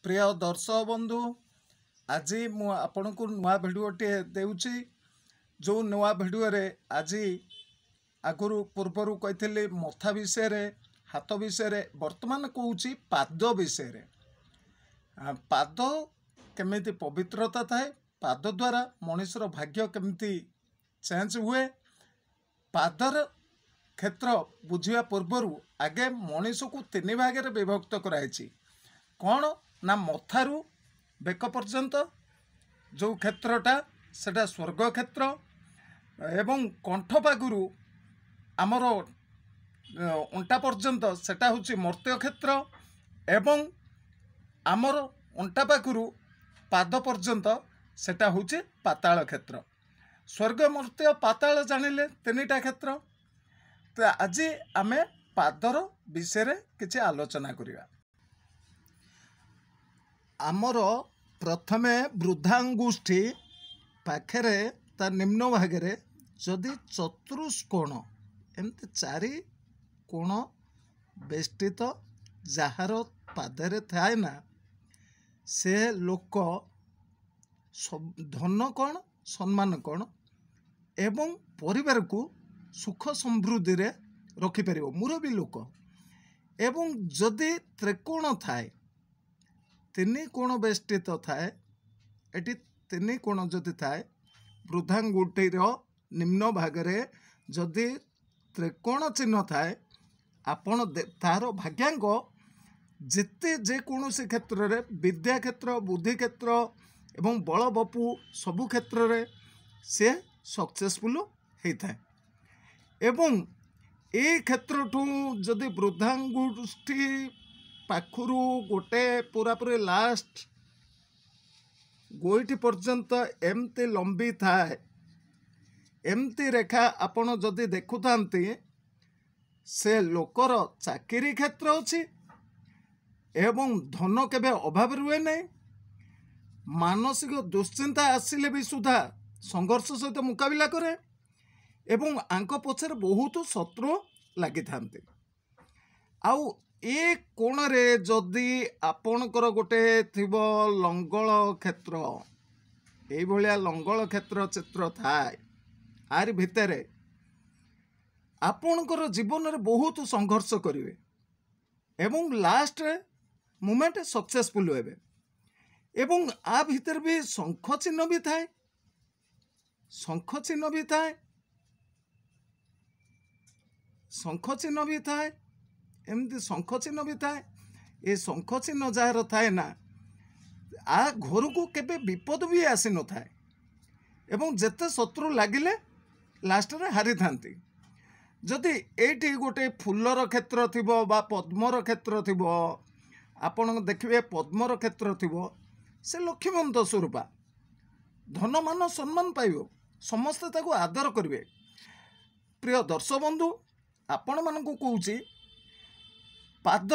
प्रिय दर्शक बंधु आज मु आपन को नुआ भिडियोटे देउची जो नुआ भिडियो रे आज आगुरु पूर्वरु कही मथा विषय रे हाथ विषय रे वर्तमान कहूँ पाद विषय रे। पाद केमिति पवित्रता थाए, पाद द्वारा मनुष्यर भाग्य केमिति चेंज हुए, पादर क्षेत्र बुझिया पूर्वरु आगे मनुष्य को तीन भाग में विभक्त कराई। कौन ना मथारू बेक पर्यंत जो क्षेत्रटा सेटा स्वर्ग क्षेत्र एवं कंठ पागुरु आमर अंटा पर्यंत सेटा होची मर्त्य क्षेत्र एवं आमर अंटा पाखुरु पाद पर्यंत सेटा होची पाताल क्षेत्र। स्वर्ग मर्त्य पाताल जानिले तीनटा क्षेत्र। तो आज आमे पादर विषय रे किछि आलोचना करिया। आमर प्रथमे वृद्धांगुष्ठी पाखरे ता निम्न भागरे जदि चतुष्कोण एमती चारि कोण बेष्टित जार पादरे थाए ना से लोक धन कौन सम्मान कौन एवं परिवार को सुख समृद्धि रे रखिपर मुरबी लोक। एवं जदि त्रिकोण थाए तीन कोण बेष्टित थाए एटी तीन कोण जदि थाए वृद्धांगुठीर निम्न भागरे जदि त्रिकोण चिन्ह थाए आपण तार भाग्यांक जिते जेकोसी क्षेत्र रे विद्या क्षेत्र बुद्धि क्षेत्र एवं बल बपु सबु क्षेत्र रे से सक्सेसफुल होता है। एवं ए क्षेत्र ठू जदि वृद्धांगुष्ठी पाखुरु गोटे पूरापूरी लास्ट गोईठी पर्यंत एमती लंबी थाए एमती रेखा आपण जदि देखुतांती से लोकर चाकरी क्षेत्र अच्छी एवं धन केबे अभाव रुए नहीं। मानसिक दुश्चिंता आसिले भी सुधा संघर्ष सहित मुकाबिला करे एवं आंक पछरे बहुत शत्रु लगी थांती। आउ ए कोण रे जदि आपणकर गोटे थिबो लंगल क्षेत्र ए भलिया लंगल क्षेत्र चित्र थाए आरि भितरे आपणकर जीवन रे बहुत संघर्ष करिवे एवं लास्ट मोमेंट सक्सेसफुल हेबे। एवं आ भीतर भी शंख चिन्ह भी थाए, शंख चिन्ह भी थाए, शंख चिन्ह भी थाए, एमती शंख चिन्ह भी थाए। ए शंख चिन्ह जार थाए ना आ घर को केबे विपद भी आसी न थाए एवं जेते शत्रु लागिले लास्ट रे हारी थांती। जदि एठी गोटे फुलर क्षेत्र थिबो बा पद्मर क्षेत्र थिबो आपण देखिए पद्मर क्षेत्र थिबो से लक्ष्मीवंत स्वरूपा धन मान सम्मान पाइबो समस्ते ताको आदर करिवे। प्रिय दर्शक बंधु आपण मानकु कहूची पाद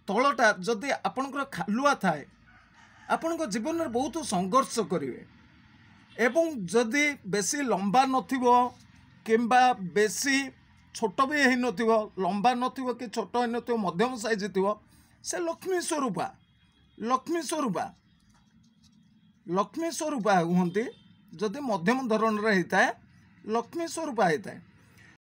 तलटा जदि आपणकर खालुआ थाए आपणकर जीवन में बहुत संघर्ष करिवे एवं जदि बेसी लंबा नथिबो किंबा बेसी छोट भी है नथिबो लंबा नथिबो कि छोट है नथिबो मध्यम साइज थिबो से लक्ष्मी स्वरूपा लक्ष्मी स्वरूपा लक्ष्मी स्वरूपा हुंती जदि मध्यम धरण रे हिताए लक्ष्मी स्वरूपा हिताए।